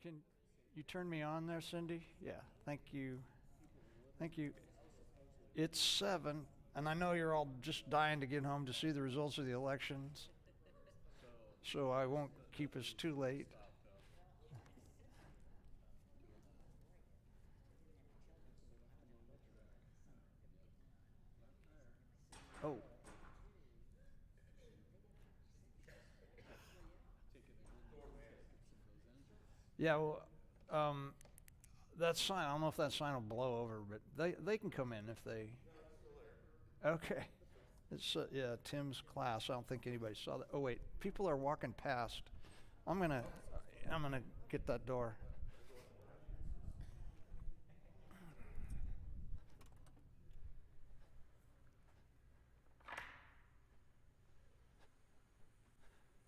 Can you turn me on there, Cindy? Yeah, thank you. Thank you. It's 7, and I know you're all just dying to get home to see the results of the elections, so I won't keep us too late. Oh. Yeah, well, that sign, I don't know if that sign will blow over, but they can come in if they. Okay. It's yeah, Tim's class. I don't think anybody saw that. Oh wait, people are walking past. I'm gonna I'm gonna get that door.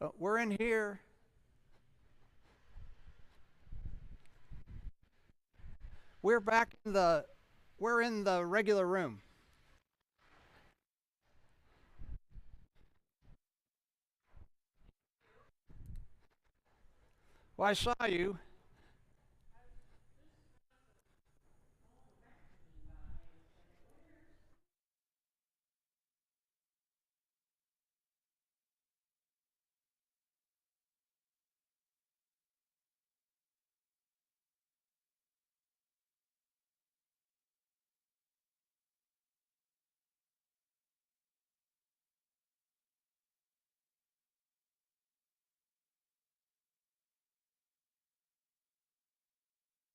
Oh, we're in here. We're back in the we're in the regular room. Well, I saw you.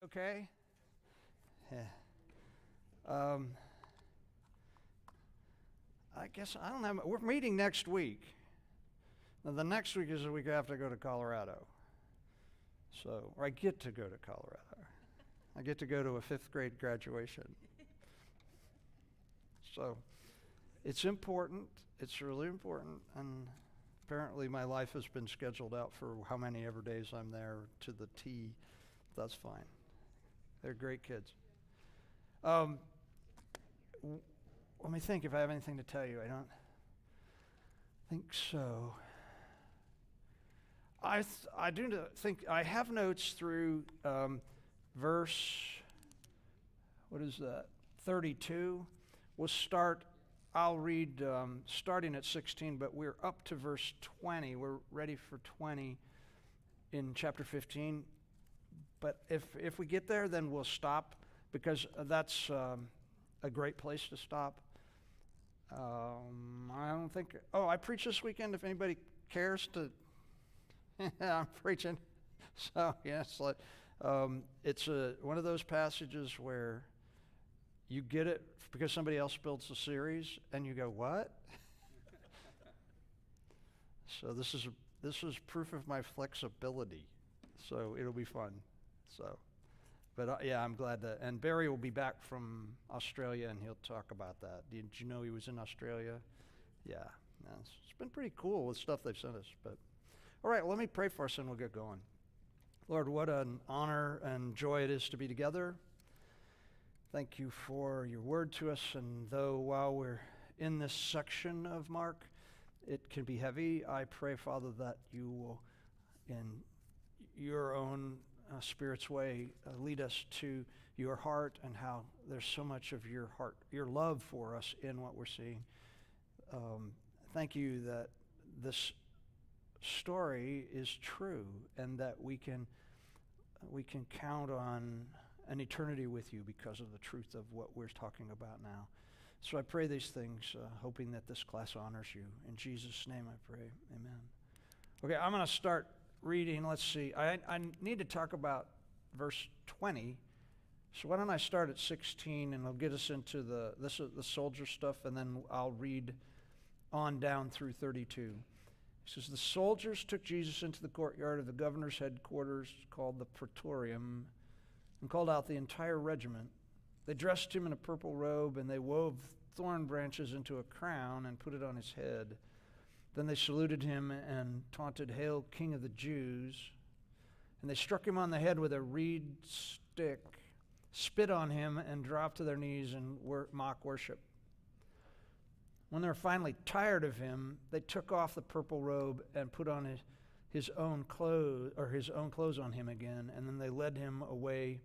Okay. Yeah. Um, I guess I don't have. We're meeting next week. Now, the next week is the week I have to go to Colorado. So, or I get to go to Colorado. I get to go to a 5th grade graduation. So, it's important. It's really important. And apparently, my life has been scheduled out for how many ever days I'm there to the T. That's fine. They're great kids. Um, Let me think if I have anything to tell you. I don't think so. I do think I have notes through verse, what is that, 32. I'll read starting at 16, but we're up to verse 20. We're ready for 20 in chapter 15. But if we get there, then we'll stop, because that's a great place to stop. I don't think. Oh, I preach this weekend. If anybody cares to, I'm preaching. So yes, it's one of those passages where you get it because somebody else builds the series, and you go, "What?" So this is proof of my flexibility. So it'll be fun. So. But yeah, I'm glad that. And Barry will be back from Australia, and he'll talk about that. Did you know he was in Australia? Yeah, it's been pretty cool with stuff they've sent us. But all right, let me pray for us, and we'll get going. Lord, what an honor and joy it is to be together. Thank you for your word to us. And though while we're in this section of Mark, it can be heavy, I pray, Father, that you will, in your own Spirit's way, lead us to your heart, and how there's so much of your heart, your love for us in what we're seeing. Thank you that this story is true, and that we can count on an eternity with you because of the truth of what we're talking about now. So I pray these things, hoping that this class honors you. In Jesus' name I pray, amen. Okay, I'm going to start reading. Let's see. I need to talk about verse 20. So why don't I start at 16, and I'll get us into the soldier stuff, and then I'll read on down through 32. It says, the soldiers took Jesus into the courtyard of the governor's headquarters, called the Praetorium, and called out the entire regiment. They dressed him in a purple robe, and they wove thorn branches into a crown and put it on his head. Then they saluted him and taunted, "Hail, King of the Jews." And they struck him on the head with a reed stick, spit on him, and dropped to their knees in mock worship. When they were finally tired of him, they took off the purple robe and put on his own clothes on him again, and then they led him away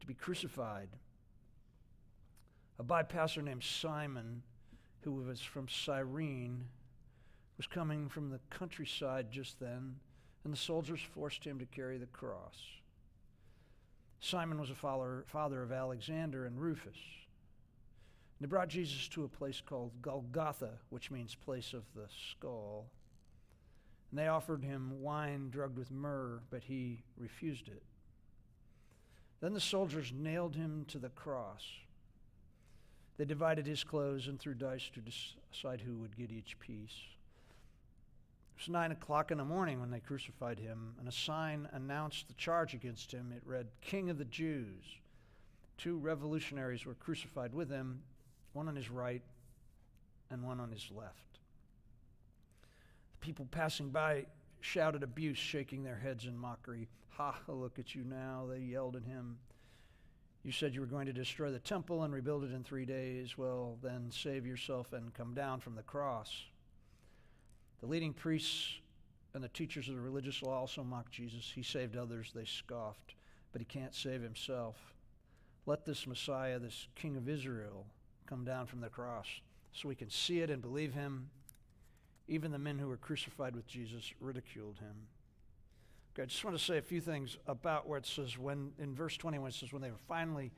to be crucified. A bypasser named Simon, who was from Cyrene, was coming from the countryside just then, and the soldiers forced him to carry the cross. Simon was a father of Alexander and Rufus. They brought Jesus to a place called Golgotha, which means place of the skull. And they offered him wine drugged with myrrh, but he refused it. Then the soldiers nailed him to the cross. They divided his clothes and threw dice to decide who would get each piece. It was 9 o'clock in the morning when they crucified him, and a sign announced the charge against him. It read, "King of the Jews." 2 revolutionaries were crucified with him, one on his right and one on his left. The people passing by shouted abuse, shaking their heads in mockery. "Ha, look at you now," they yelled at him. "You said you were going to destroy the temple and rebuild it in 3 days. Well, then save yourself and come down from the cross." The leading priests and the teachers of the religious law also mocked Jesus. He saved others, they scoffed, but he can't save himself. Let this Messiah, this King of Israel, come down from the cross so we can see it and believe him. Even the men who were crucified with Jesus ridiculed him. Okay, I just want to say a few things about where it says, in verse 20, when it says, when they were finally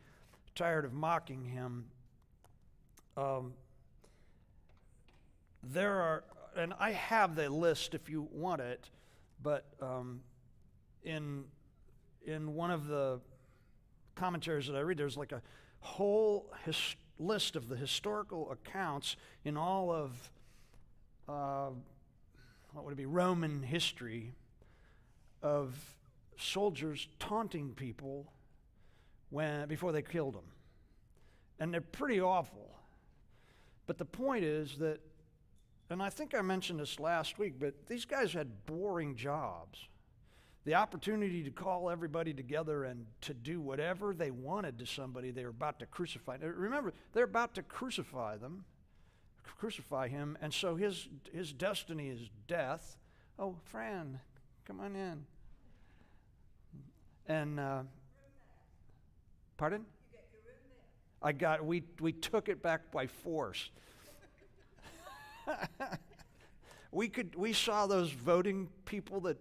tired of mocking him, there are, and I have the list if you want it, but in one of the commentaries that I read, there's like a whole list of the historical accounts in all of, what would it be, Roman history, of soldiers taunting people before they killed them. And they're pretty awful. But the point is that, and I think I mentioned this last week, but these guys had boring jobs. The opportunity to call everybody together and to do whatever they wanted to somebody they were about to crucify. Now, remember, they're about to crucify him, and so his destiny is death. Oh, Fran, come on in. And, pardon? You get your room there. We took it back by force. We saw those voting people that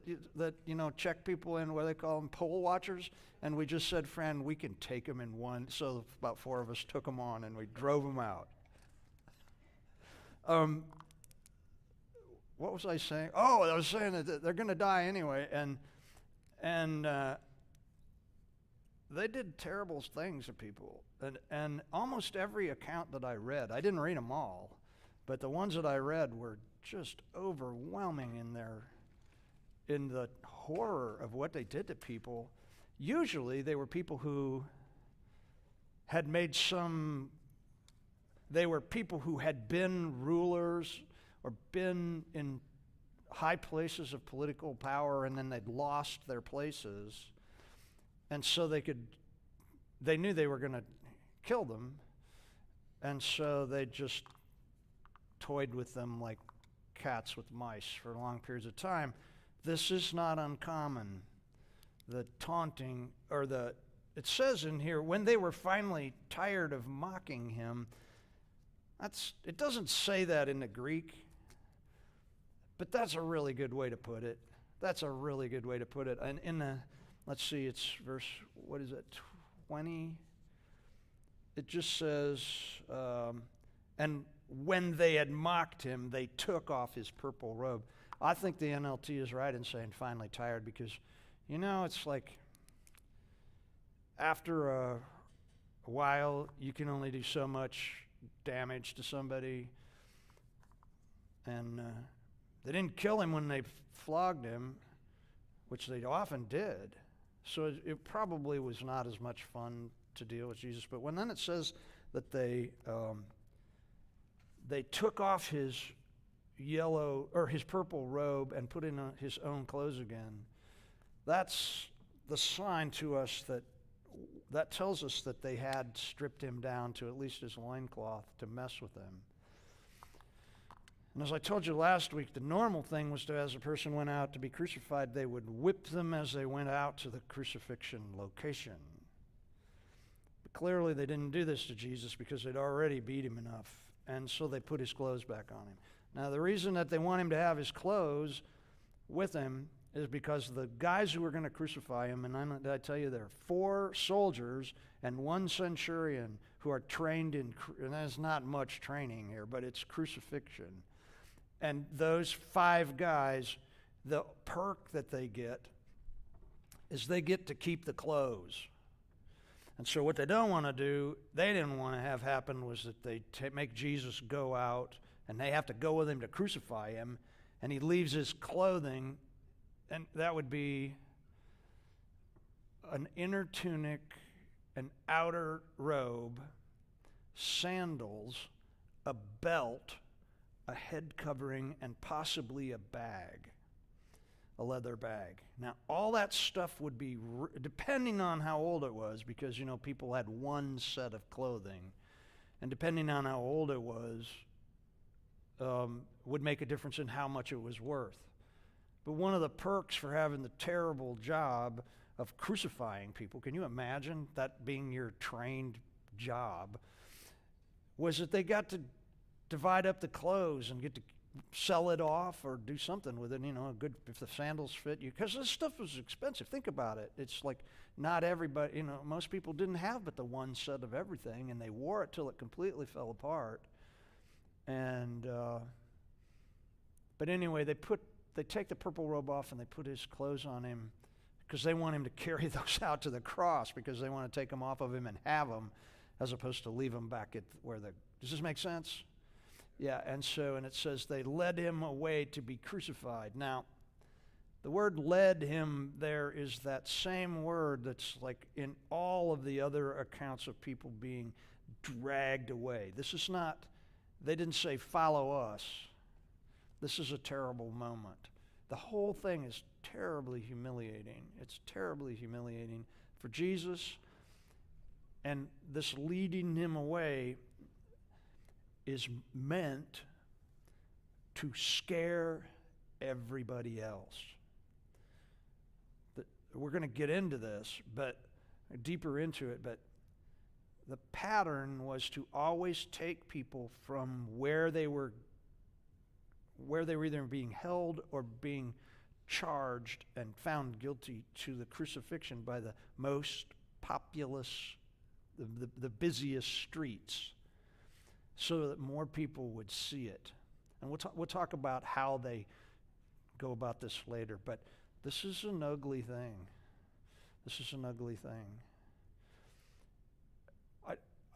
check people in, what do they call them, poll watchers, and we just said, Fran, we can take them in one. So about 4 of us took them on, and we drove them out. What was I saying? Oh, I was saying that they're going to die anyway, and they did terrible things to people, and almost every account that I read, I didn't read them all, but the ones that I read were just overwhelming in the horror of what they did to people. Usually they were people who had been rulers or been in high places of political power, and then they'd lost their places, and so they knew they were going to kill them, and so they just toyed with them like cats with mice for long periods of time. This is not uncommon. The taunting, it says in here, when they were finally tired of mocking him, it doesn't say that in the Greek, but that's a really good way to put it. That's a really good way to put it. And let's see, it's verse, 20? It just says, and when they had mocked him, they took off his purple robe. I think the NLT is right in saying finally tired, because, it's like after a while, you can only do so much damage to somebody. And they didn't kill him when they flogged him, which they often did. So it probably was not as much fun to deal with Jesus. But then it says that they took off his his purple robe and put in his own clothes again. That's the sign to us that tells us that they had stripped him down to at least his loincloth to mess with him. And as I told you last week, the normal thing was to, as a person went out to be crucified, they would whip them as they went out to the crucifixion location. But clearly they didn't do this to Jesus because they'd already beat him enough. And so they put his clothes back on him. Now the reason that they want him to have his clothes with him is because the guys who were going to crucify him, and I tell you there are 4 soldiers and 1 centurion who are trained in, and there's not much training here, but it's crucifixion. And those 5 guys, the perk that they get is they get to keep the clothes. And so what they don't want to do, they didn't want to have happen was that they make Jesus go out and they have to go with him to crucify him, and he leaves his clothing, and that would be an inner tunic, an outer robe, sandals, a belt, a head covering, and possibly a bag, a leather bag. Now, all that stuff would be, depending on how old it was, because, you know, people had 1 set of clothing, and depending on how old it was, would make a difference in how much it was worth. But one of the perks for having the terrible job of crucifying people, can you imagine that being your trained job, was that they got to divide up the clothes and get to sell it off or do something with it, you know, if the sandals fit you. Because this stuff was expensive. Think about it. It's like not everybody, you know, most people didn't have but the 1 set of everything, and they wore it till it completely fell apart. And, but anyway, they take the purple robe off and they put his clothes on him because they want him to carry those out to the cross, because they want to take them off of him and have them, as opposed to leave them back at where does this make sense? Yeah, and it says they led him away to be crucified. Now, the word led him there is that same word that's like in all of the other accounts of people being dragged away. This is not, they didn't say follow us. This is a terrible moment. The whole thing is terribly humiliating. It's terribly humiliating for Jesus, and this leading him away is meant to scare everybody else. We're going to get into this, but deeper into it, but the pattern was to always take people from where they were either being held or being charged and found guilty to the crucifixion by the most populous, the busiest streets, so that more people would see it. And we'll talk about how they go about this later, but this is an ugly thing. This is an ugly thing.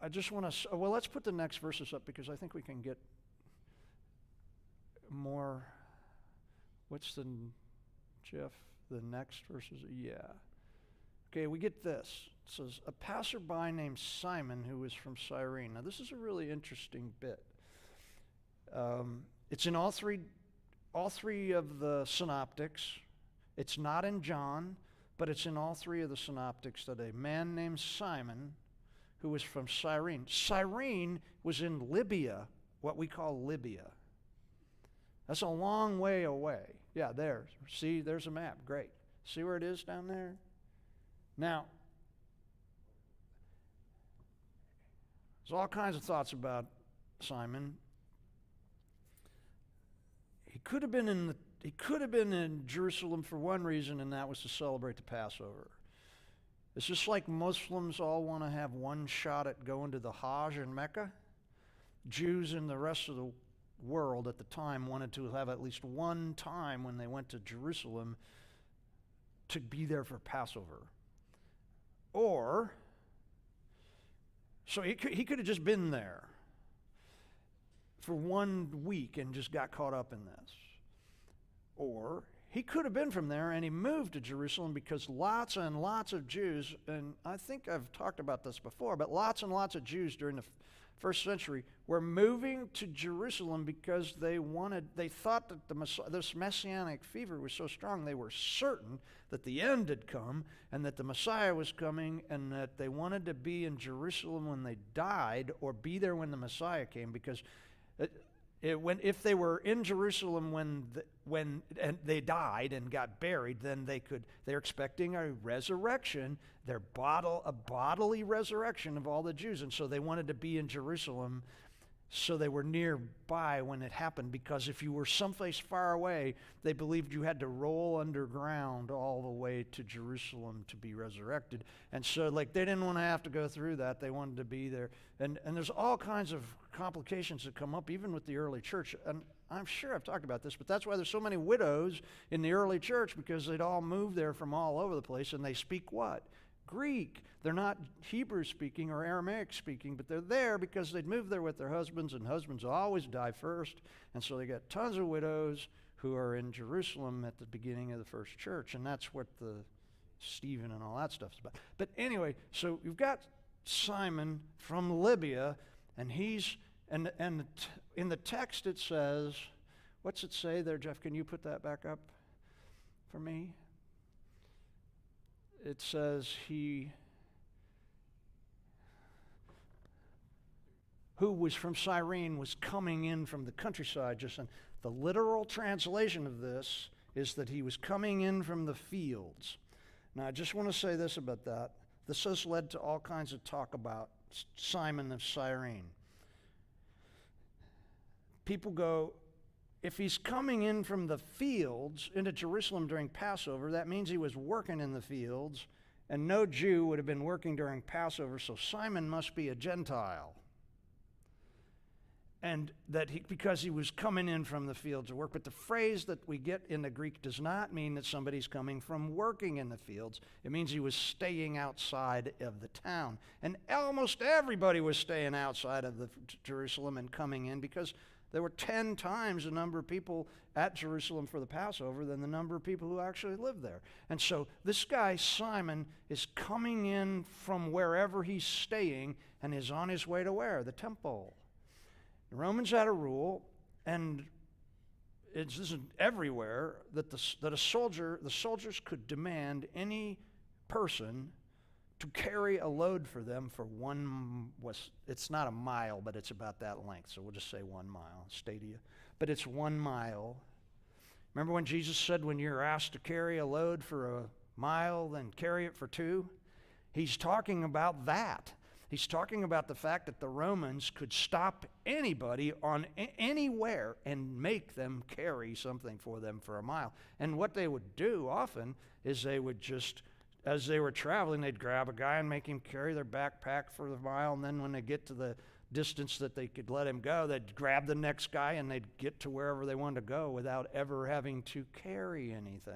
I just want to, well, let's put the next verses up, because I think we can get more. What's the, Jeff, the next verses? Yeah. Okay, we get this. It says, a passerby named Simon who was from Cyrene. Now, this is a really interesting bit. It's in all three of the synoptics. It's not in John, but it's in all 3 of the synoptics, that a man named Simon who was from Cyrene. Cyrene was in Libya, what we call Libya. That's a long way away. Yeah, there. See, there's a map. Great. See where it is down there? Now, there's all kinds of thoughts about Simon. He could have been in Jerusalem for one reason, and that was to celebrate the Passover. It's just like Muslims all want to have one shot at going to the Hajj in Mecca. Jews in the rest of the world at the time wanted to have at least one time when they went to Jerusalem to be there for Passover. Or, so he could have just been there for 1 week and just got caught up in this. Or he could have been from there and he moved to Jerusalem because lots and lots of Jews, and I think I've talked about this before, but lots and lots of Jews during the first century were moving to Jerusalem because they thought that this messianic fever was so strong, they were certain that the end had come and that the Messiah was coming, and that they wanted to be in Jerusalem when they died or be there when the Messiah came, because if they were in Jerusalem when and they died and got buried, then they're expecting a resurrection, a bodily resurrection of all the Jews. And so they wanted to be in Jerusalem so they were nearby when it happened, because if you were someplace far away, they believed you had to roll underground all the way to Jerusalem to be resurrected. And so they didn't want to have to go through that. They wanted to be there. And there's all kinds of complications that come up even with the early church. And I'm sure I've talked about this, but that's why there's so many widows in the early church, because they'd all moved there from all over the place, and they speak what? Greek. They're not Hebrew speaking or Aramaic speaking, but they're there because they'd moved there with their husbands, and husbands always die first. And so they got tons of widows who are in Jerusalem at the beginning of the first church, and that's what the Stephen and all that stuff is about. But anyway, so you've got Simon from Libya, and he's and in the text it says, what's it say there, Jeff? Can you put that back up for me? It says who was from Cyrene was coming in from the countryside. The literal translation of this is that he was coming in from the fields. Now, I just want to say this about that. This has led to all kinds of talk about Simon of Cyrene. People go, if he's coming in from the fields into Jerusalem during Passover, that means he was working in the fields, and no Jew would have been working during Passover, so Simon must be a Gentile. And because he was coming in from the fields of work. But the phrase that we get in the Greek does not mean that somebody's coming from working in the fields. It means he was staying outside of the town. And almost everybody was staying outside of Jerusalem and coming in, because there were 10 times the number of people at Jerusalem for the Passover than the number of people who actually lived there. And so this guy, Simon, is coming in from wherever he's staying and is on his way to where? The temple. The Romans had a rule, and this is everywhere, that the soldiers could demand any person to carry a load for them for it's not a mile, but it's about that length, so we'll just say 1 mile, stadia. But it's 1 mile. Remember when Jesus said, when you're asked to carry a load for a mile, then carry it for 2? He's talking about that. He's talking about the fact that the Romans could stop anybody on anywhere and make them carry something for them for a mile. And what they would do often is they would just, as they were traveling, they'd grab a guy and make him carry their backpack for the mile, and then when they get to the distance that they could let him go, they'd grab the next guy and they'd get to wherever they wanted to go without ever having to carry anything.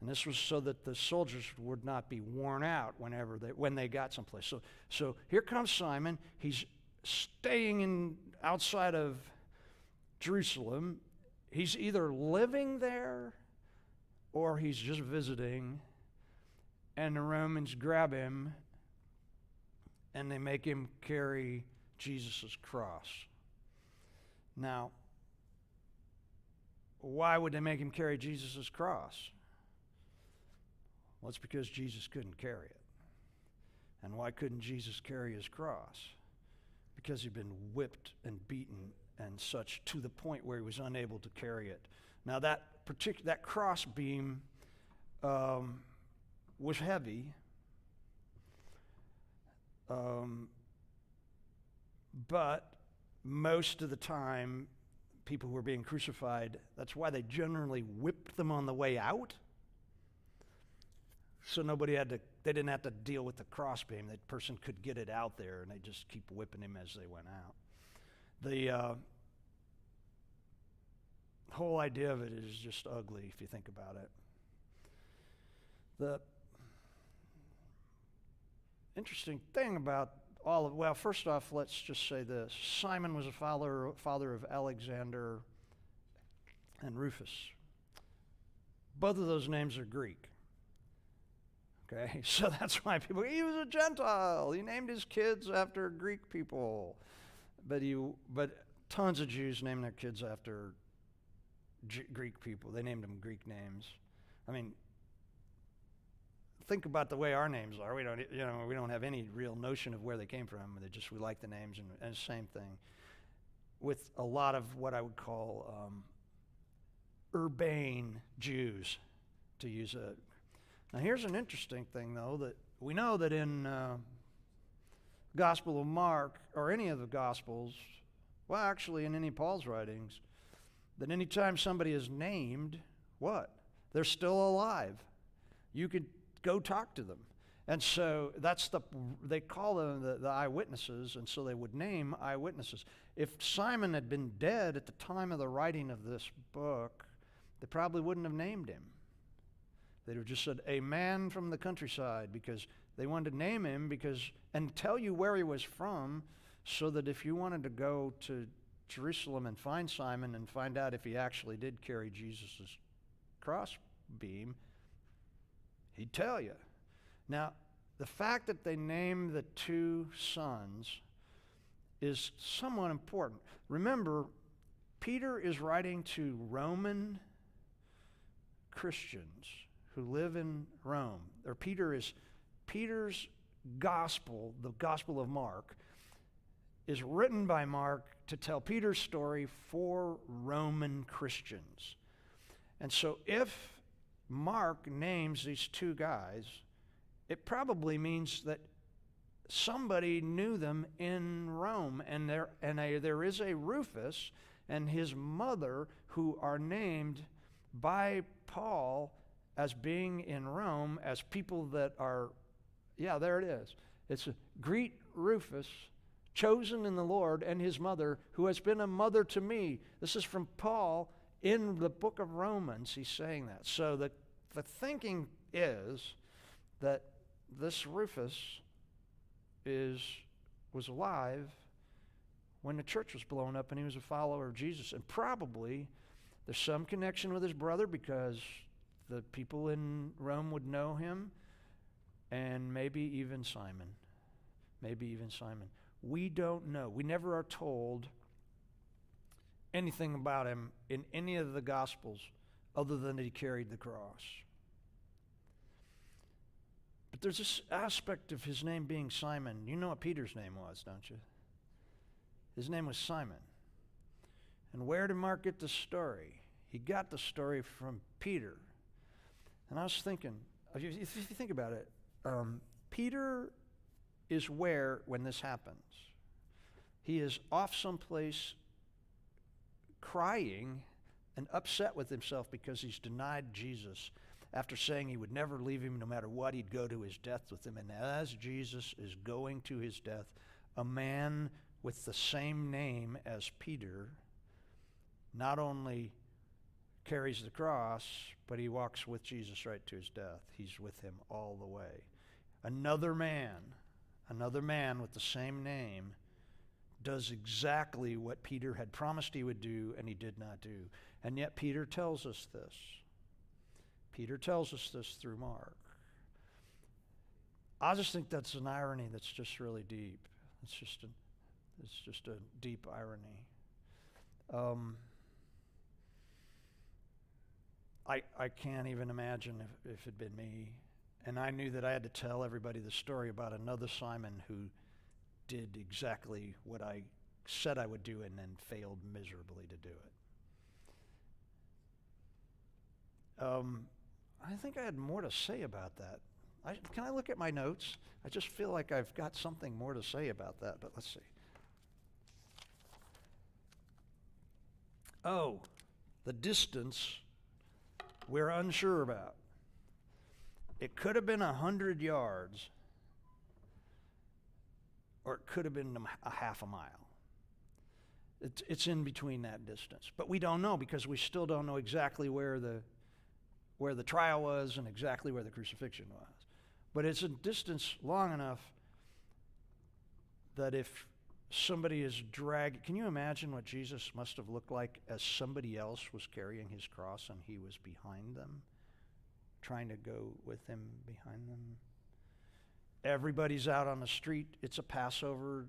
And this was so that the soldiers would not be worn out when they got someplace. So here comes Simon. He's staying outside of Jerusalem. He's either living there or he's just visiting. And the Romans grab him and they make him carry Jesus' cross. Now, why would they make him carry Jesus' cross? Well, it's because Jesus couldn't carry it. And why couldn't Jesus carry his cross? Because he'd been whipped and beaten and such to the point where he was unable to carry it. Now that cross beam was heavy, but most of the time people who were being crucified, that's why they generally whipped them on the way out. So they didn't have to deal with the crossbeam. That person could get it out there, and they just keep whipping him as they went out. The whole idea of it is just ugly if you think about it. The interesting thing about first off, let's just say this. Simon was a father of Alexander and Rufus. Both of those names are Greek. Okay, so that's why he was a Gentile. He named his kids after Greek people. But tons of Jews named their kids after Greek people. They named them Greek names. I mean, think about the way our names are. We don't have any real notion of where they came from. We like the names, and same thing. with a lot of what I would call urbane Jews, to use a. Now here's an interesting thing, though, that we know that in Gospel of Mark, or any of the Gospels, well, actually in any of Paul's writings, that anytime somebody is named, what? They're still alive. You could go talk to them. And so they call them the eyewitnesses, and so they would name eyewitnesses. If Simon had been dead at the time of the writing of this book, they probably wouldn't have named him. They'd have just said, a man from the countryside, because they wanted to name him and tell you where he was from, so that if you wanted to go to Jerusalem and find Simon and find out if he actually did carry Jesus' crossbeam, he'd tell you. Now, the fact that they name the two sons is somewhat important. Remember, Peter is writing to Roman Christians who live in Rome. Or Peter's gospel, the Gospel of Mark, is written by Mark to tell Peter's story for Roman Christians. And so if Mark names these two guys, it probably means that somebody knew them in Rome, and there is a Rufus and his mother who are named by Paul as being in Rome as people that are, yeah, there it is. It's greet Rufus, chosen in the Lord, and his mother, who has been a mother to me. This is from Paul in the book of Romans. He's saying that. So the thinking is that this Rufus was alive when the church was blown up and he was a follower of Jesus. And probably there's some connection with his brother because the people in Rome would know him, and maybe even Simon. We don't know. We never are told anything about him in any of the Gospels other than that he carried the cross. But there's this aspect of his name being Simon. You know what Peter's name was, don't you? His name was Simon. And where did Mark get the story? He got the story from Peter. And I was thinking, if you think about it, Peter is where when this happens. He is off someplace crying and upset with himself because he's denied Jesus after saying he would never leave him no matter what. He'd go to his death with him. And as Jesus is going to his death, a man with the same name as Peter not only carries the cross, but he walks with Jesus right to his death. He's with him all the way. Another man with the same name does exactly what Peter had promised he would do, and he did not do. And yet Peter tells us this. Peter tells us this through Mark. I just think that's an irony that's just really deep. It's just a deep irony. I can't even imagine if it'd been me. And I knew that I had to tell everybody the story about another Simon who did exactly what I said I would do and then failed miserably to do it. I think I had more to say about that. Can I look at my notes? I just feel like I've got something more to say about that, but let's see. Oh, the distance we're unsure about. It could have been 100 yards, or it could have been a half a mile. It's in between that distance. But we don't know because we still don't know exactly where the trial was and exactly where the crucifixion was. But it's a distance long enough that if somebody is dragged, can you imagine what Jesus must have looked like as somebody else was carrying his cross and he was behind them, trying to go with him behind them? Everybody's out on the street. It's a Passover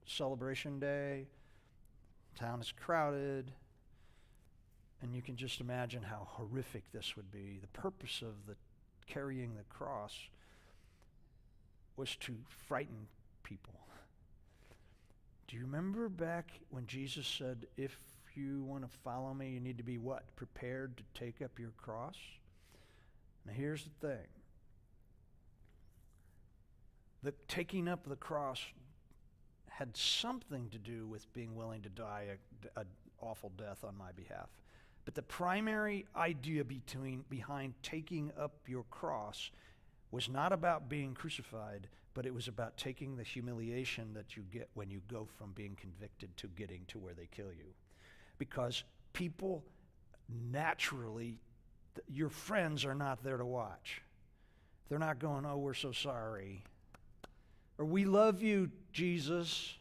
celebration day. Town is crowded. And you can just imagine how horrific this would be. The purpose of the carrying the cross was to frighten people, Do you remember back when Jesus said, if you want to follow me, you need to be what? Prepared to take up your cross? Now here's the thing. The taking up the cross had something to do with being willing to die an awful death on my behalf. But the primary idea behind taking up your cross was not about being crucified, but it was about taking the humiliation that you get when you go from being convicted to getting to where they kill you. Because people naturally, your friends are not there to watch. They're not going, oh, we're so sorry. Or we love you, Jesus.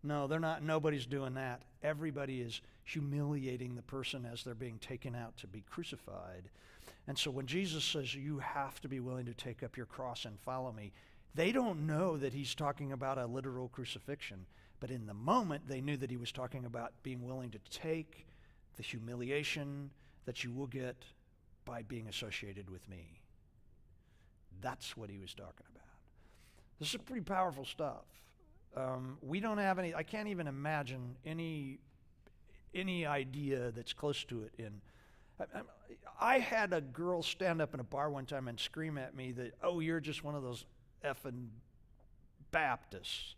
No, they're not. Nobody's doing that. Everybody is humiliating the person as they're being taken out to be crucified. And so when Jesus says you have to be willing to take up your cross and follow me, they don't know that he's talking about a literal crucifixion. But in the moment, they knew that he was talking about being willing to take the humiliation that you will get by being associated with me. That's what he was talking about. This is pretty powerful stuff. We don't have any, I can't even imagine any idea that's close to it in. I had a girl stand up in a bar one time and scream at me that, oh, you're just one of those effing Baptists.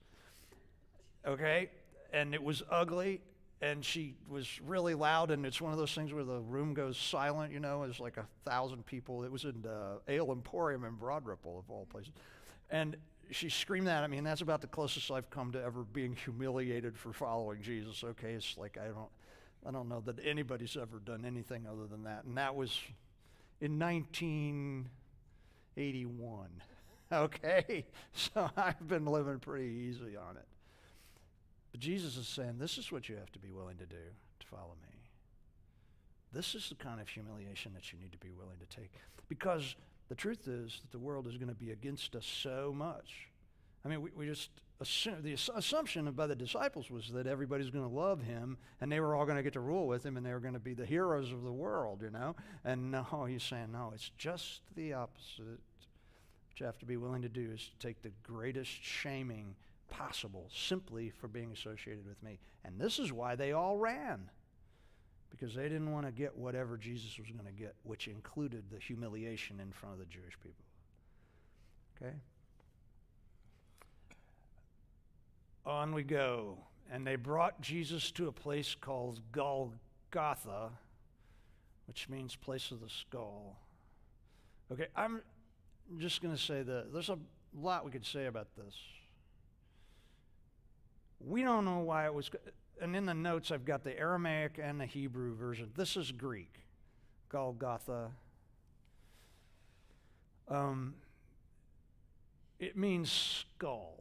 Okay? And it was ugly, and she was really loud, and it's one of those things where the room goes silent, you know, there's like 1,000 people. It was in the Ale Emporium in Broad Ripple, of all places. And she screamed that at me, and that's about the closest I've come to ever being humiliated for following Jesus. Okay, it's like I don't know that anybody's ever done anything other than that. And that was in 1981. Okay? So I've been living pretty easy on it. But Jesus is saying, this is what you have to be willing to do to follow me. This is the kind of humiliation that you need to be willing to take. Because the truth is that the world is going to be against us so much. I mean, we just assume, the assumption by the disciples was that everybody's going to love him, and they were all going to get to rule with him, and they were going to be the heroes of the world, you know? And no, he's saying, no, it's just the opposite. What you have to be willing to do is to take the greatest shaming possible simply for being associated with me. And this is why they all ran. Because they didn't want to get whatever Jesus was going to get, which included the humiliation in front of the Jewish people. Okay? On we go. And they brought Jesus to a place called Golgotha, which means place of the skull. Okay, I'm just going to say that there's a lot we could say about this. We don't know why it was... And in the notes, I've got the Aramaic and the Hebrew version. This is Greek, Golgotha. It means skull.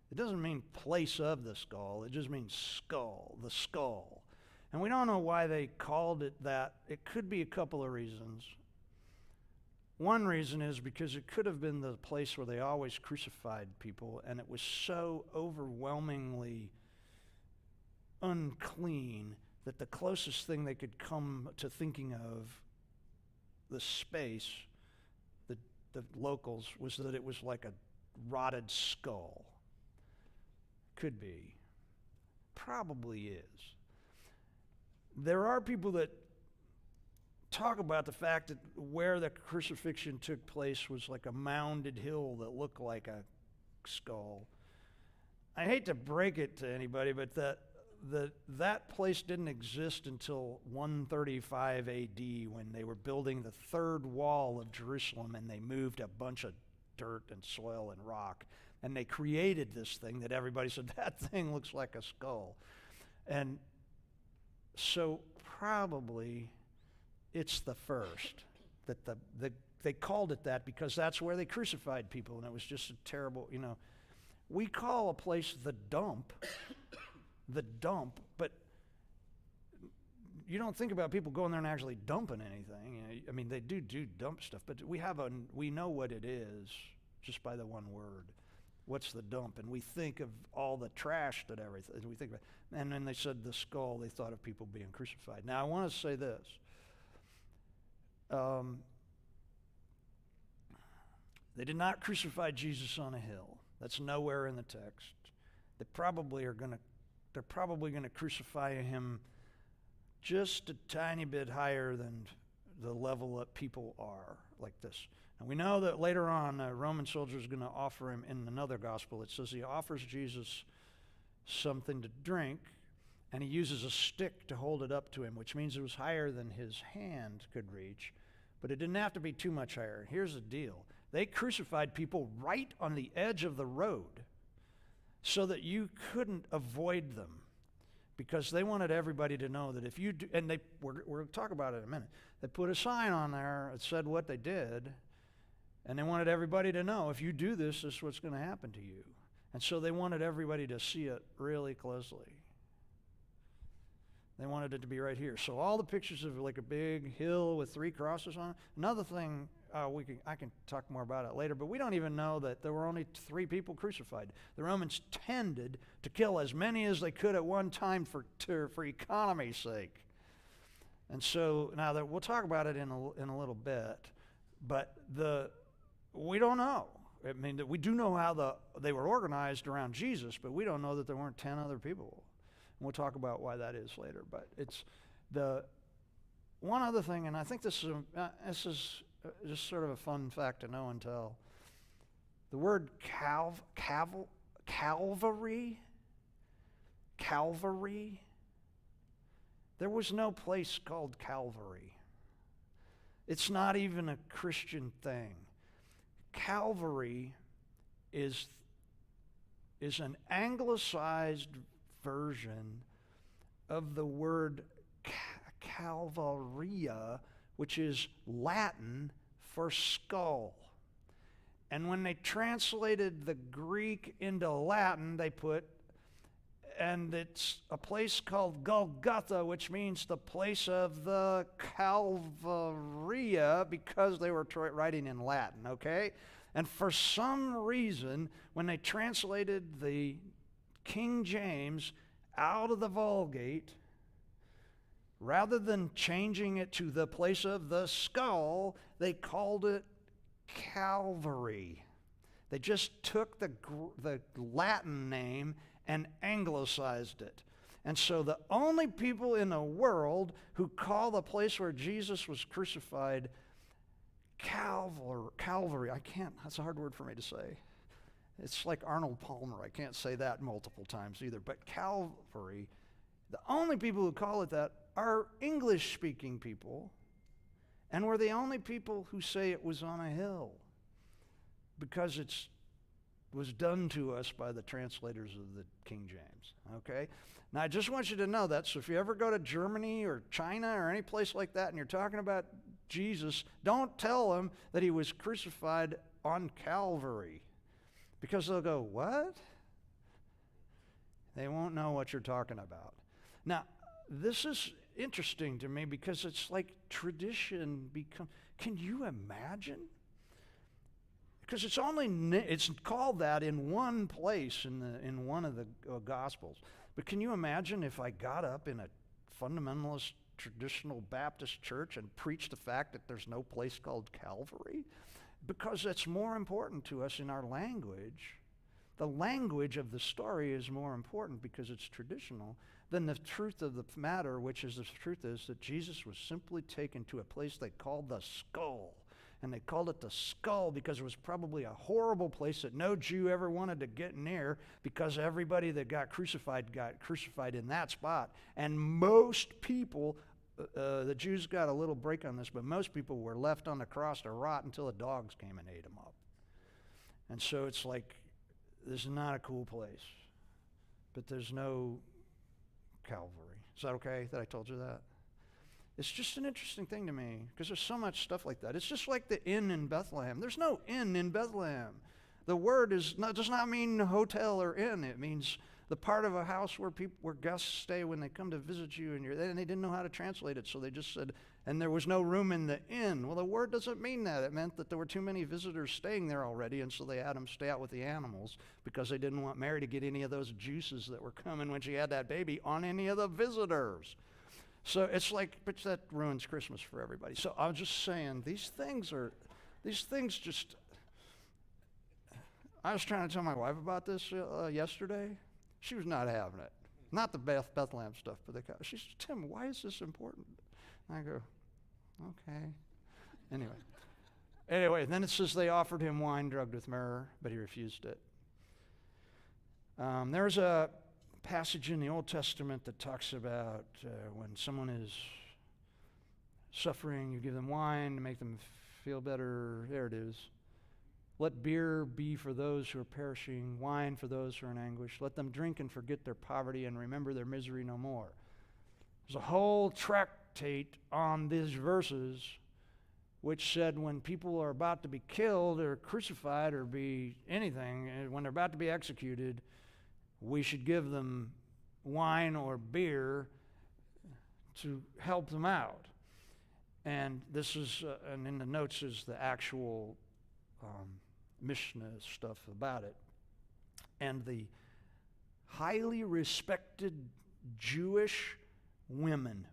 It doesn't mean place of the skull. It just means skull, the skull. And we don't know why they called it that. It could be a couple of reasons. One reason is because it could have been the place where they always crucified people, and it was so overwhelmingly unclean that the closest thing they could come to thinking of the space, the locals, was that it was like a rotted skull. Could be. Probably is. There are people that talk about the fact that where the crucifixion took place was like a mounded hill that looked like a skull. I hate to break it to anybody, but that place didn't exist until 135 AD when they were building the third wall of Jerusalem, and they moved a bunch of dirt and soil and rock, and they created this thing that everybody said, that thing looks like a skull. And so probably it's the first that they called it that because that's where they crucified people, and it was just a terrible, you know. We call a place the dump, but you don't think about people going there and actually dumping anything. You know, I mean, they do dump stuff, but we know what it is just by the one word. What's the dump? And we think of all the trash that everything we think about. And then they said the skull. They thought of people being crucified. Now I want to say this. They did not crucify Jesus on a hill. That's nowhere in the text. they're probably going to crucify him just a tiny bit higher than the level that people are like this. And we know that later on, a Roman soldier is going to offer him, in another gospel, it says he offers Jesus something to drink, and he uses a stick to hold it up to him, which means it was higher than his hand could reach, but it didn't have to be too much higher. Here's the deal. They crucified people right on the edge of the road so that you couldn't avoid them, because they wanted everybody to know that if you do, and we're going to talk about it in a minute, they put a sign on there that said what they did, and they wanted everybody to know, if you do this, this is what's going to happen to you. And so they wanted everybody to see it really closely. They wanted it to be right here. So all the pictures of like a big hill with 3 crosses on it. Another thing, I can talk more about it later, but we don't even know that there were only 3 people crucified. The Romans tended to kill as many as they could at one time for economy's sake. And so now that we'll talk about it in a little bit, but we don't know. I mean, we do know how they were organized around Jesus, but we don't know that there weren't 10 other people. And we'll talk about why that is later. But it's the one other thing, and I think this is just sort of a fun fact to know and tell. The word Calvary, there was no place called Calvary. It's not even a Christian thing. Calvary is an anglicized version of the word Calvaria, which is Latin for skull. And when they translated the Greek into Latin, they put, and it's a place called Golgotha, which means the place of the Calvaria, because they were writing in Latin, okay? And for some reason, when they translated the King James out of the Vulgate, rather than changing it to the place of the skull, they called it Calvary. They just took the Latin name and anglicized it. And so the only people in the world who call the place where Jesus was crucified Calvary, that's a hard word for me to say. It's like Arnold Palmer. I can't say that multiple times either. But Calvary, the only people who call it that are English-speaking people, and we're the only people who say it was on a hill, because it was done to us by the translators of the King James, okay? Now, I just want you to know that, so if you ever go to Germany or China or any place like that and you're talking about Jesus, don't tell them that he was crucified on Calvary, because they'll go, what? They won't know what you're talking about. Now, this is interesting to me because it's like tradition can you imagine? Because it's called that in one place in one of the Gospels. But can you imagine if I got up in a fundamentalist traditional Baptist church and preached the fact that there's no place called Calvary? Because it's more important to us in our language. The language of the story is more important because it's traditional than the truth of the matter, which is the truth is that Jesus was simply taken to a place they called the skull. And they called it the skull because it was probably a horrible place that no Jew ever wanted to get near, because everybody that got crucified in that spot. And most people, the Jews got a little break on this, but most people were left on the cross to rot until the dogs came and ate them up. And so it's like, this is not a cool place, but there's no Calvary. Is that okay that I told you that? It's just an interesting thing to me because there's so much stuff like that. It's just like the inn in Bethlehem. There's no inn in Bethlehem. The word does not mean hotel or inn. It means the part of a house where guests stay when they come to visit you, and they didn't know how to translate it, so they just said, and there was no room in the inn. Well, the word doesn't mean that. It meant that there were too many visitors staying there already, and so they had them stay out with the animals because they didn't want Mary to get any of those juices that were coming when she had that baby on any of the visitors. So it's like, but that ruins Christmas for everybody. So I'm just saying, these things just, I was trying to tell my wife about this yesterday. She was not having it. Not the Bethlehem stuff, but she said, Tim, why is this important? And I go, okay. Anyway, then it says they offered him wine drugged with myrrh, but he refused it. There's a passage in the Old Testament that talks about when someone is suffering, you give them wine to make them feel better. There it is. Let beer be for those who are perishing, wine for those who are in anguish. Let them drink and forget their poverty and remember their misery no more. There's a whole tractate on these verses which said when people are about to be killed or crucified or be anything, when they're about to be executed, we should give them wine or beer to help them out. And this is, and in the notes is the actual Mishnah stuff about it. And the highly respected Jewish women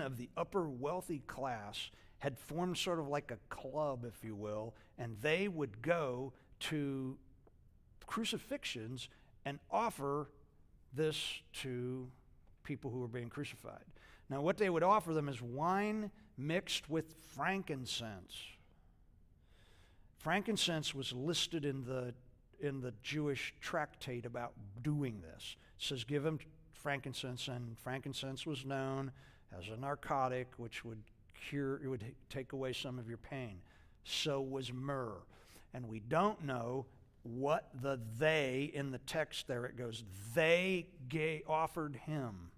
of the upper wealthy class, had formed sort of like a club, if you will, and they would go to crucifixions and offer this to people who were being crucified. Now, what they would offer them is wine mixed with frankincense. Frankincense was listed in the Jewish tractate about doing this. It says, give them frankincense, and frankincense was known as a narcotic which would it would take away some of your pain. So was myrrh. And we don't know what they, in the text there it goes, they offered him,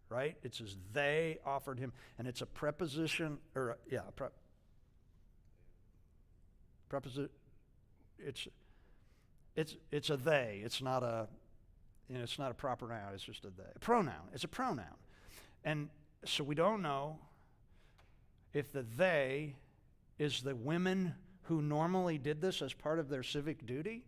right? It says they offered him, and it's a preposition, or preposition, it's a they, it's not a, it's not a proper noun, it's just a they. A pronoun, it's a pronoun. And so we don't know if the they is the women who normally did this as part of their civic duty,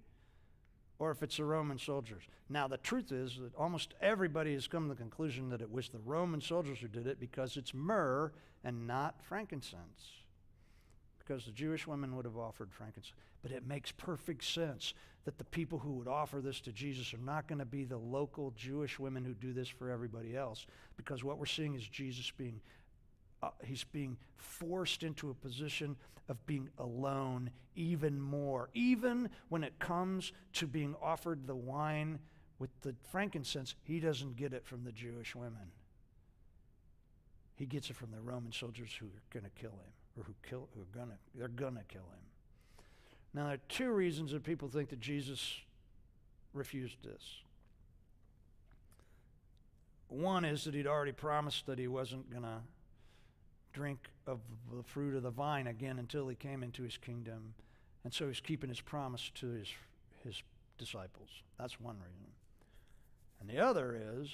or if it's the Roman soldiers. Now, the truth is that almost everybody has come to the conclusion that it was the Roman soldiers who did it because it's myrrh and not frankincense. Because the Jewish women would have offered frankincense. But it makes perfect sense that the people who would offer this to Jesus are not going to be the local Jewish women who do this for everybody else. Because what we're seeing is Jesus he's being forced into a position of being alone even more. Even when it comes to being offered the wine with the frankincense, he doesn't get it from the Jewish women. He gets it from the Roman soldiers who are going to kill him, or they're going to kill him. Now, there are two reasons that people think that Jesus refused this. One is that he'd already promised that he wasn't going to drink of the fruit of the vine again until he came into his kingdom. And so he's keeping his promise to his disciples. That's one reason. And the other is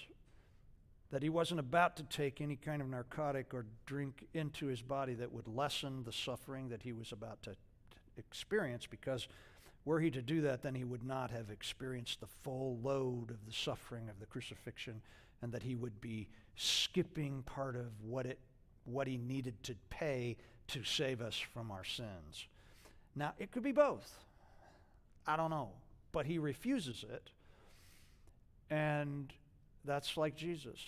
that he wasn't about to take any kind of narcotic or drink into his body that would lessen the suffering that he was about to experience, because were he to do that, then he would not have experienced the full load of the suffering of the crucifixion, and that he would be skipping part of what he needed to pay to save us from our sins. Now, it could be both. I don't know. But he refuses it. And that's like Jesus.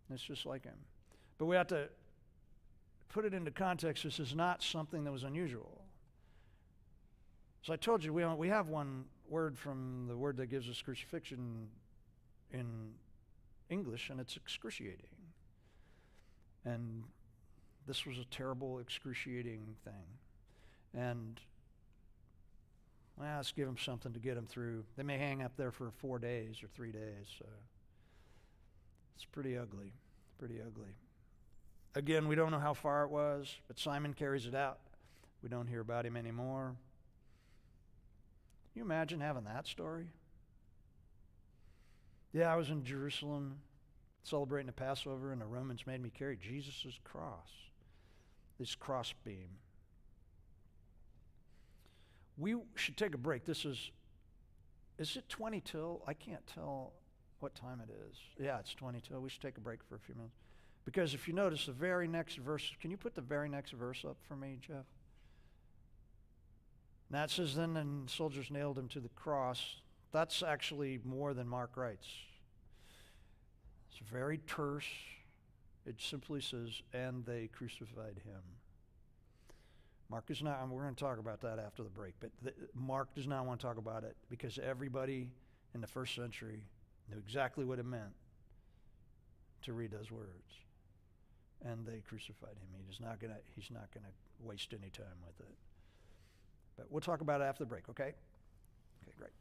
It's just like him. But we have to put it into context. This is not something that was unusual. So I told you, we have one word from the word that gives us crucifixion in English, and it's excruciating. And this was a terrible, excruciating thing. And, well, let's give them something to get them through. They may hang up there for 4 days or 3 days. So it's pretty ugly, pretty ugly. Again, we don't know how far it was, but Simon carries it out. We don't hear about him anymore. Can you imagine having that story? Yeah, I was in Jerusalem celebrating the Passover, and the Romans made me carry Jesus' cross, this cross beam. We should take a break. Is it 20 till? I can't tell what time it is. Yeah, it's 20 till. We should take a break for a few minutes. Because if you notice the very next verse, can you put the very next verse up for me, Jeff? Now it says, then the soldiers nailed him to the cross, That's actually more than Mark writes. It's very terse. It simply says, and they crucified him. Mark is not, and we're going to talk about that after the break, but Mark does not want to talk about it because everybody in the first century knew exactly what it meant to read those words. And they crucified him. He's not going to waste any time with it. But we'll talk about it after the break, okay? Okay, great.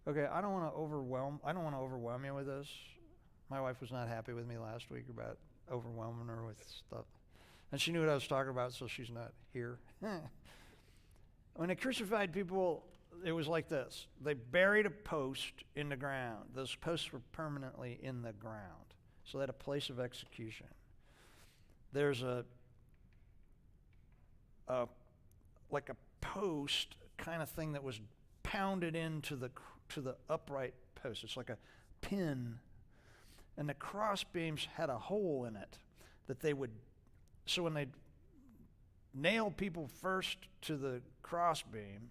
Okay, I don't want to overwhelm you with this. My wife was not happy with me last week about overwhelming her with stuff. And she knew what I was talking about, so she's not here. When they crucified people, it was like this. They buried a post in the ground. Those posts were permanently in the ground. So they had a place of execution. There's like a post kind of thing that was pounded into the upright post. It's like a pin. And the cross beams had a hole in it that they would, so when they nail people first to the cross beam,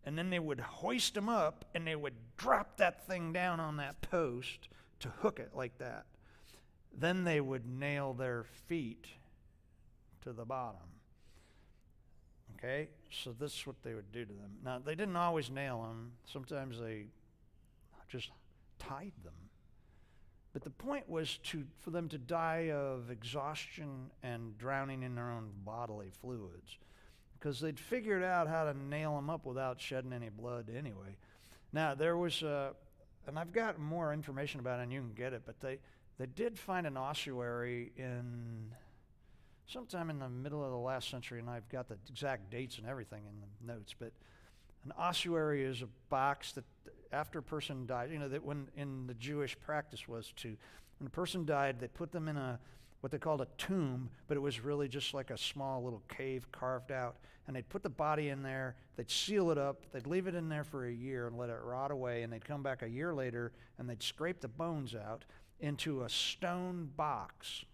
and then they would hoist them up and they would drop that thing down on that post to hook it like that. Then they would nail their feet to the bottom. Okay? So this is what they would do to them. Now, they didn't always nail them. Sometimes they just tied them. But the point was for them to die of exhaustion and drowning in their own bodily fluids, because they'd figured out how to nail them up without shedding any blood anyway. Now, there was, and I've got more information about it, and you can get it, but they did find an ossuary sometime in the middle of the last century, and I've got the exact dates and everything in the notes, but an ossuary is a box that after a person died, that when in the Jewish practice was when a person died, they put them in what they called a tomb, but it was really just like a small little cave carved out, and they'd put the body in there, they'd seal it up, they'd leave it in there for a year and let it rot away, and they'd come back a year later and they'd scrape the bones out into a stone box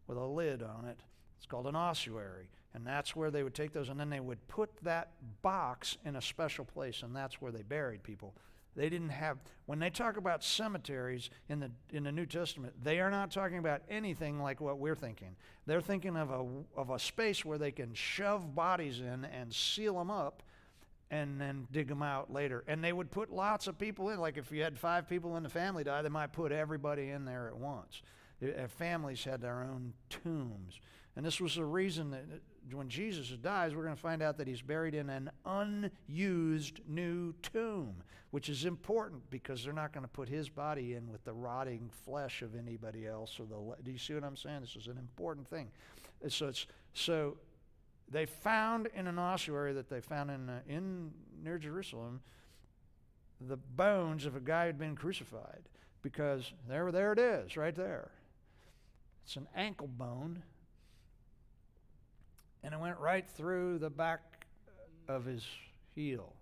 with a lid on it. It's called an ossuary, and that's where they would take those, and then they would put that box in a special place, and that's where they buried people. They didn't have, when they talk about cemeteries in the New Testament, they are not talking about anything like what we're thinking. They're thinking of a space where they can shove bodies in and seal them up and then dig them out later. And they would put lots of people in. Like if you had 5 people in the family die, they might put everybody in there at once. Families had their own tombs. And this was the reason that when Jesus dies, we're going to find out that he's buried in an unused new tomb, which is important because they're not going to put his body in with the rotting flesh of anybody else. Do you see what I'm saying? This is an important thing. So they found in an ossuary that they found in near Jerusalem the bones of a guy who'd been crucified, because there it is, right there. It's an ankle bone. And it went right through the back of his heel.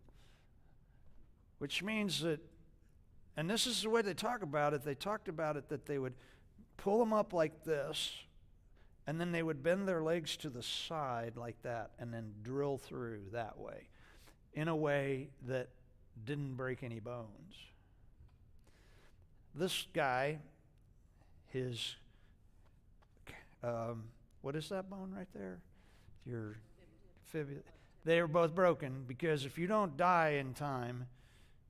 Which means that, and this is the way they talk about it, they talked about it that they would pull them up like this, and then they would bend their legs to the side like that, and then drill through that way, in a way that didn't break any bones. This guy, what is that bone right there? Your fibula. They are both broken, because if you don't die in time,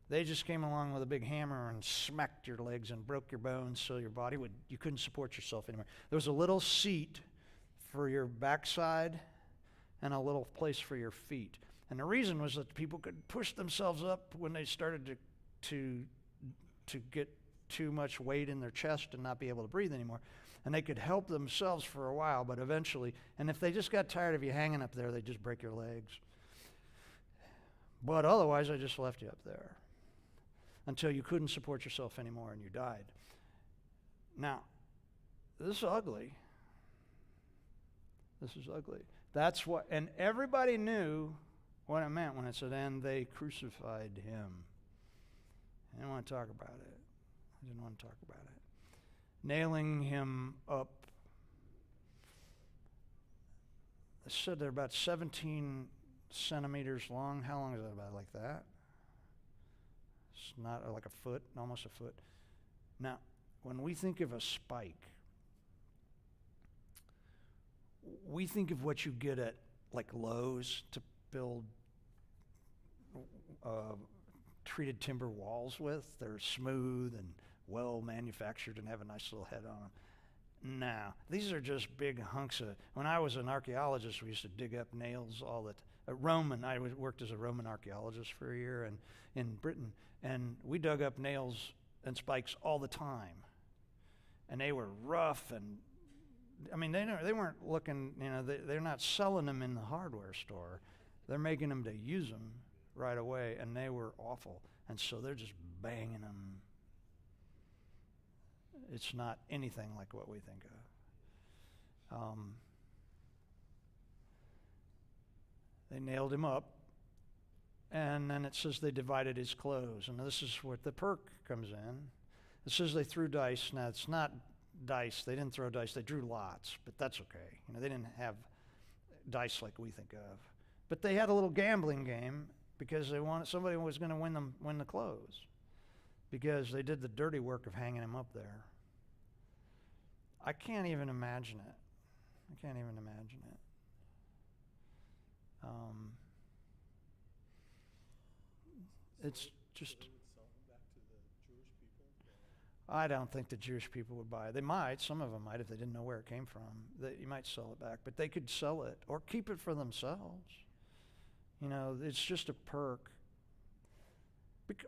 they just came along with a big hammer and smacked your legs and broke your bones, so your body you couldn't support yourself anymore. There was a little seat for your backside and a little place for your feet. And the reason was that people could push themselves up when they started to get too much weight in their chest and not be able to breathe anymore. And they could help themselves for a while, but eventually, and if they just got tired of you hanging up there, they'd just break your legs. But otherwise, I just left you up there until you couldn't support yourself anymore and you died. Now, this is ugly. This is ugly. That's what, and everybody knew what it meant when it said, and they crucified him. I didn't want to talk about it. Nailing him up. It said they're about 17 centimeters long. How long is that? About like that? It's not like a foot, almost a foot. Now, when we think of a spike, we think of what you get at like Lowe's to build treated timber walls with. They're smooth and well manufactured and have a nice little head on them. No, these are just big hunks of. When I was an archaeologist, we used to dig up nails all the. Worked as a Roman archaeologist for a year, and in Britain, and we dug up nails and spikes all the time, and they were rough and. I mean, they weren't looking. They're not selling them in the hardware store. They're making them to use them right away, and they were awful. And so they're just banging them. It's not anything like what we think of. They nailed him up, and then it says they divided his clothes. And this is where the perk comes in. It says they threw dice. Now, it's not dice. They didn't throw dice. They drew lots, but that's okay. They didn't have dice like we think of. But they had a little gambling game because somebody was going to win the clothes because they did the dirty work of hanging him up there. I can't even imagine it. It's just. I don't think the Jewish people would buy it. They might. Some of them might if they didn't know where it came from. You might sell it back, but they could sell it or keep it for themselves. It's just a perk.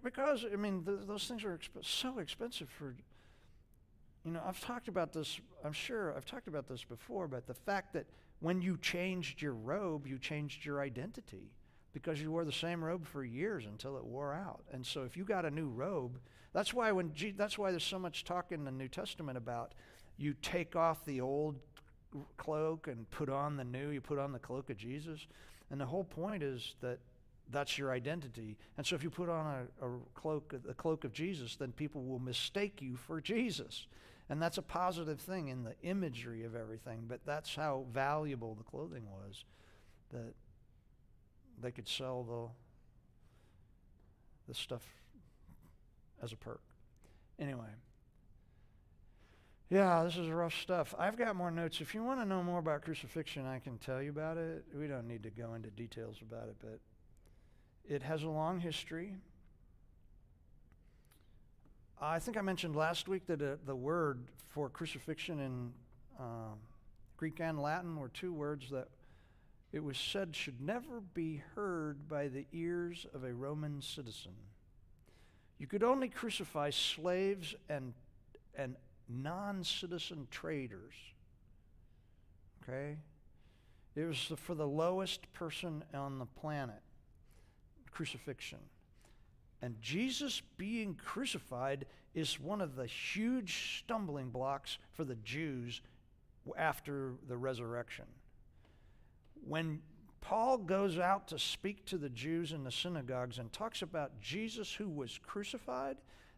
Because those things are so expensive for. I've talked about this. I'm sure I've talked about this before, but the fact that when you changed your robe, you changed your identity because you wore the same robe for years until it wore out. And so if you got a new robe, that's why there's so much talk in the New Testament about you take off the old cloak and put on the new. You put on the cloak of Jesus, and the whole point is that that's your identity. And so if you put on the cloak of Jesus, then people will mistake you for Jesus. And that's a positive thing in the imagery of everything, but that's how valuable the clothing was, that they could sell the stuff as a perk. Anyway. Yeah, this is rough stuff. I've got more notes. If you want to know more about crucifixion, I can tell you about it. We don't need to go into details about it, but it has a long history. I think I mentioned last week that the word for crucifixion in Greek and Latin were two words that it was said should never be heard by the ears of a Roman citizen. You could only crucify slaves and non-citizen traders. Okay? It was for the lowest person on the planet, crucifixion. And Jesus being crucified is one of the huge stumbling blocks for the Jews after the resurrection. When Paul goes out to speak to the Jews in the synagogues and talks about Jesus who was crucified,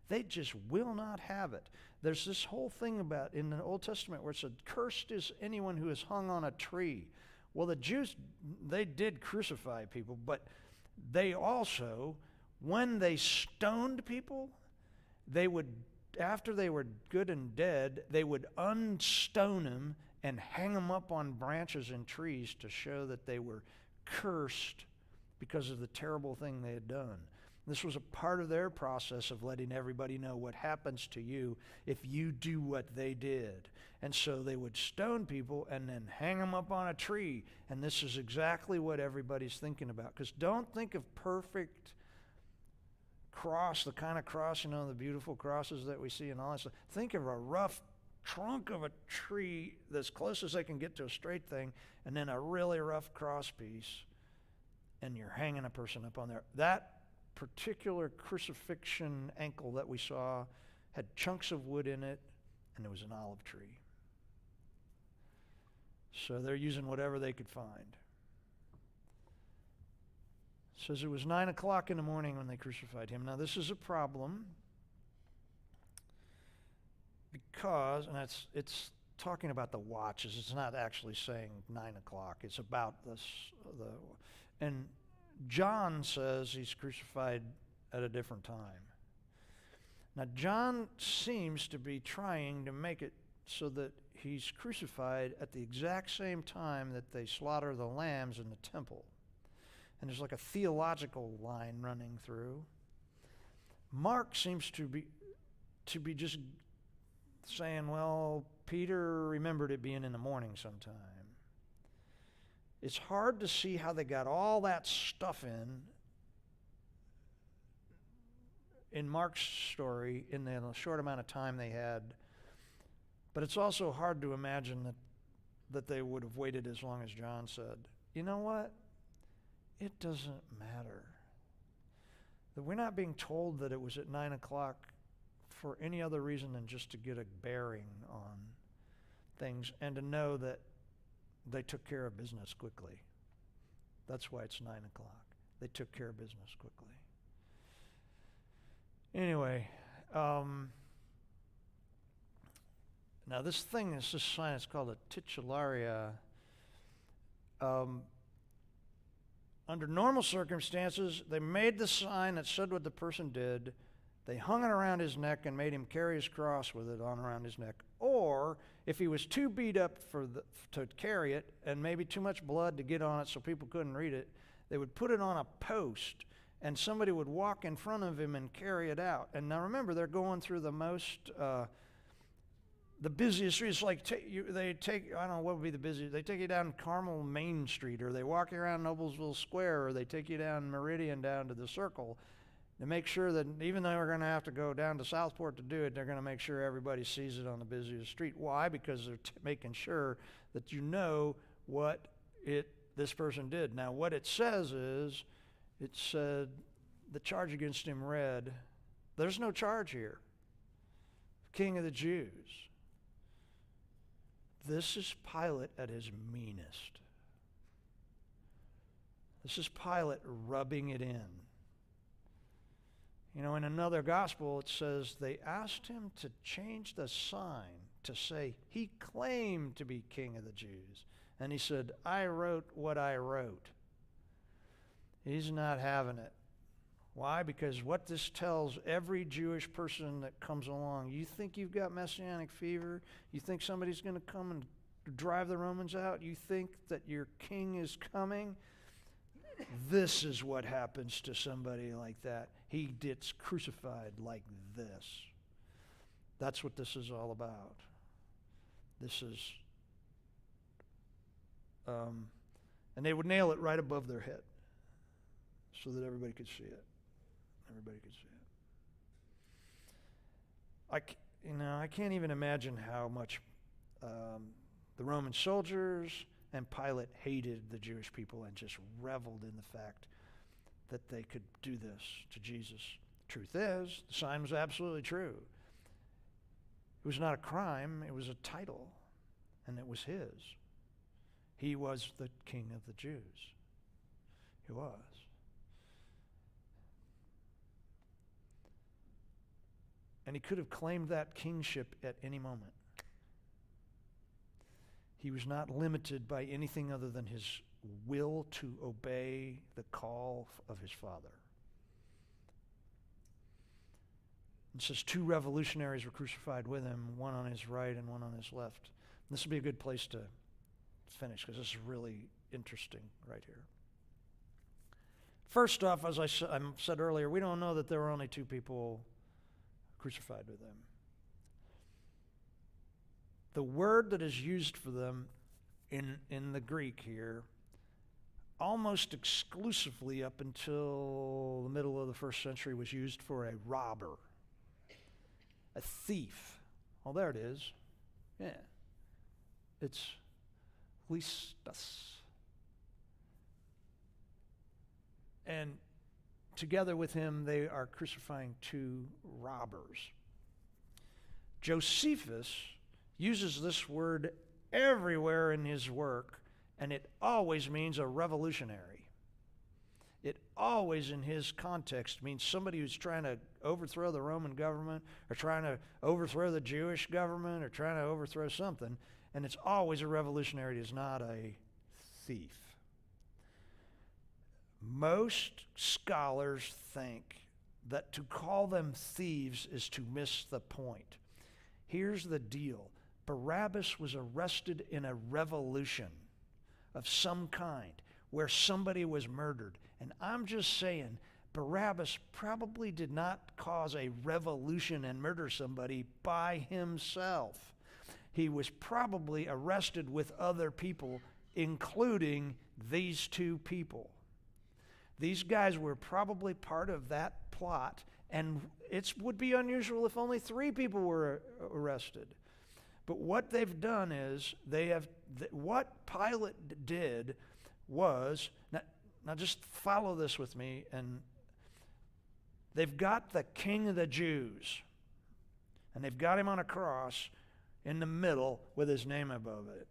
they just will not have it. There's this whole thing about in the Old Testament where it said, cursed is anyone who is hung on a tree. Well, the Jews, they did crucify people, but they also, when they stoned people, they would, after they were good and dead, they would unstone them and hang them up on branches and trees to show that they were cursed because of the terrible thing they had done. This was a part of their process of letting everybody know what happens to you if you do what they did. And so they would stone people and then hang them up on a tree. And this is exactly what everybody's thinking about. Because don't think of perfect cross, the kind of cross, the beautiful crosses that we see and all that stuff. Think of a rough trunk of a tree as close as they can get to a straight thing, and then a really rough cross piece, and you're hanging a person up on there. That particular crucifixion ankle that we saw had chunks of wood in it, and there was an olive tree. So they're using whatever they could find. It says it was 9 o'clock in the morning when they crucified him. Now this is a problem because, and it's talking about the watches. It's not actually saying 9 o'clock. It's about this. And John says he's crucified at a different time. Now John seems to be trying to make it so that he's crucified at the exact same time that they slaughter the lambs in the temple. And there's like a theological line running through. Mark seems to be just saying, well, Peter remembered it being in the morning sometime. It's hard to see how they got all that stuff in Mark's story in the short amount of time they had. But it's also hard to imagine that they would have waited as long as John said. You know what? It doesn't matter. That we're not being told that it was at 9 o'clock for any other reason than just to get a bearing on things and to know that they took care of business quickly. That's why it's 9 o'clock. They took care of business quickly. Anyway, now this sign is called a titularia. Under normal circumstances, they made the sign that said what the person did. They hung it around his neck and made him carry his cross with it on around his neck. Or, if he was too beat up to carry it and maybe too much blood to get on it so people couldn't read it, they would put it on a post and somebody would walk in front of him and carry it out. And now remember, they're going through the busiest streets. Like they take, I don't know what would be the busiest. They take you down Carmel Main Street, or they walk you around Noblesville Square, or they take you down Meridian down to the Circle to make sure that even though we're going to have to go down to Southport to do it, they're going to make sure everybody sees it on the busiest street. Why? Because they're making sure that you know what this person did. Now, what it says is, it said the charge against him read, there's no charge here. King of the Jews. This is Pilate at his meanest. This is Pilate rubbing it in. You know, in another gospel, it says they asked him to change the sign to say he claimed to be king of the Jews. And he said, I wrote what I wrote. He's not having it. Why? Because what this tells every Jewish person that comes along, you think you've got messianic fever? You think somebody's going to come and drive the Romans out? You think that your king is coming? This is what happens to somebody like that. He gets crucified like this. That's what this is all about. This is, and they would nail it right above their head so that everybody could see it. Everybody could see it. I can't even imagine how much the Roman soldiers and Pilate hated the Jewish people and just reveled in the fact that they could do this to Jesus. Truth is, the sign was absolutely true. It was not a crime, it was a title, and it was his. He was the King of the Jews. He was. And he could have claimed that kingship at any moment. He was not limited by anything other than his will to obey the call of his Father. It says 2 revolutionaries were crucified with him, one on his right and one on his left. And this would be a good place to finish because this is really interesting right here. First off, as I said earlier, we don't know that there were only 2 people crucified with him. The word that is used for them in the Greek here, almost exclusively up until the middle of the 1st century, was used for a robber, a thief. Oh, there it is. Yeah. It's listas. And together with him, they are crucifying 2 robbers. Josephus uses this word everywhere in his work, and it always means a revolutionary. It always, in his context, means somebody who's trying to overthrow the Roman government, or trying to overthrow the Jewish government, or trying to overthrow something, and it's always a revolutionary. It is not a thief. Most scholars think that to call them thieves is to miss the point. Here's the deal. Barabbas was arrested in a revolution of some kind where somebody was murdered. And I'm just saying, Barabbas probably did not cause a revolution and murder somebody by himself. He was probably arrested with other people, including these two people. These guys were probably part of that plot, and it would be unusual if only 3 people were arrested. But what they've done is, what Pilate did was, now just follow this with me, and they've got the King of the Jews, and they've got him on a cross in the middle with his name above it.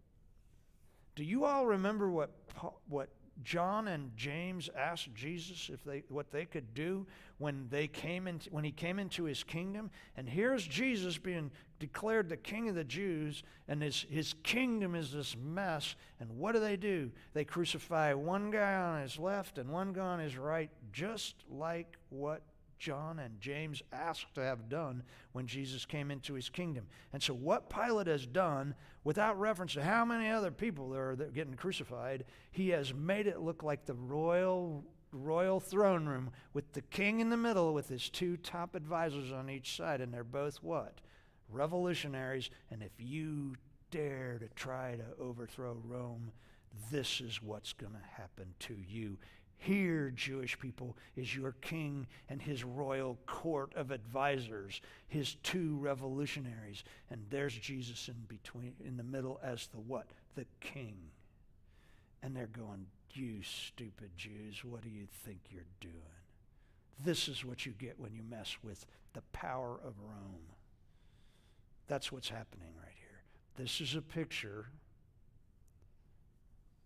Do you all remember what John and James asked Jesus what they could do when he came into his kingdom? And here's Jesus being declared the King of the Jews, and his kingdom is this mess. And what do? They crucify one guy on his left and one guy on his right, just like what John and James asked to have done when Jesus came into his kingdom. And so what Pilate has done, without reference to how many other people that are getting crucified, he has made it look like the royal throne room with the king in the middle with his 2 top advisors on each side. And they're both what? Revolutionaries. And if you dare to try to overthrow Rome, this is what's going to happen to you. Here, Jewish people, is your king and his royal court of advisors, his 2 revolutionaries. And there's Jesus in the middle as the what? The king. And they're going, you stupid Jews, what do you think you're doing? This is what you get when you mess with the power of Rome. That's what's happening right here. This is a picture.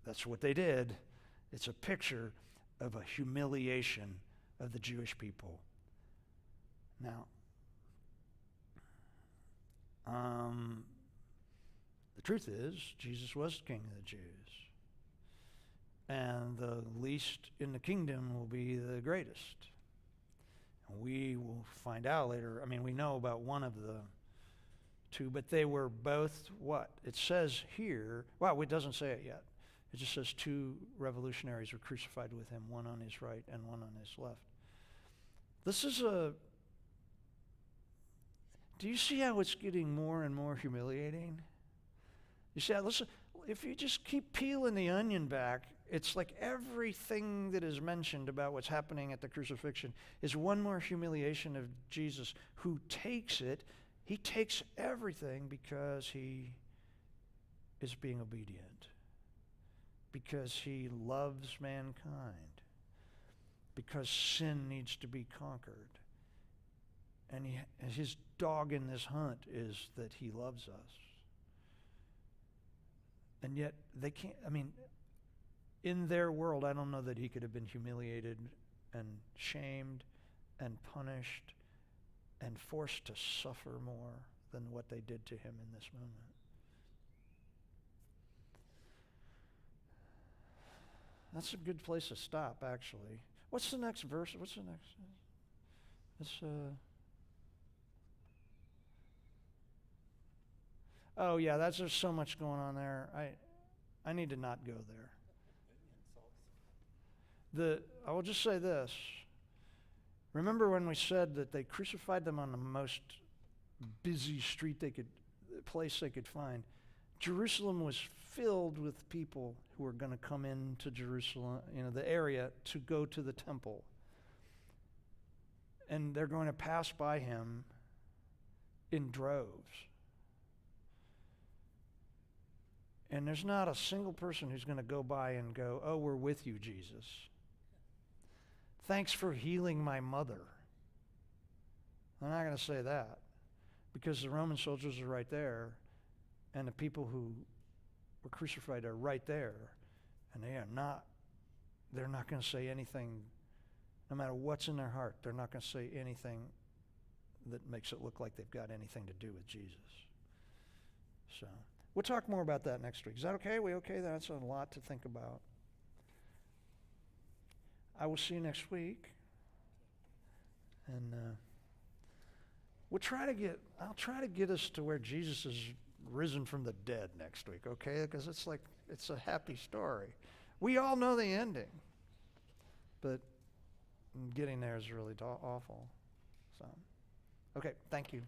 That's what they did. It's a picture of a humiliation of the Jewish people. Now, the truth is, Jesus was King of the Jews. And the least in the kingdom will be the greatest. And we will find out later. I mean, we know about one of the 2, but they were both what? It says here, well, it doesn't say it yet. It just says 2 revolutionaries were crucified with him, one on his right and one on his left. This is do you see how it's getting more and more humiliating? You see, listen, if you just keep peeling the onion back, it's like everything that is mentioned about what's happening at the crucifixion is one more humiliation of Jesus, who takes it. He takes everything because he is being obedient, because he loves mankind, because sin needs to be conquered. And his dog in this hunt is that he loves us. And yet they can't, in their world, I don't know that he could have been humiliated and shamed and punished and forced to suffer more than what they did to him in this moment. That's a good place to stop, actually. What's the next verse? What's the next? Oh yeah, there's so much going on there. I need to not go there. I will just say this. Remember when we said that they crucified them on the most busy place they could find? Jerusalem was filled with people who were going to come into Jerusalem, the area, to go to the temple. And they're going to pass by him in droves. And there's not a single person who's going to go by and go, oh, we're with you, Jesus. Thanks for healing my mother. They're not going to say that, because the Roman soldiers are right there, and the people who were crucified are right there, and they're not going to say anything, no matter what's in their heart, they're not going to say anything that makes it look like they've got anything to do with Jesus. So we'll talk more about that next week. Is that okay? We okay? That's a lot to think about. I will see you next week. And I'll try to get us to where Jesus is risen from the dead next week, okay? Because it's a happy story. We all know the ending. But getting there is really awful. So, okay, thank you.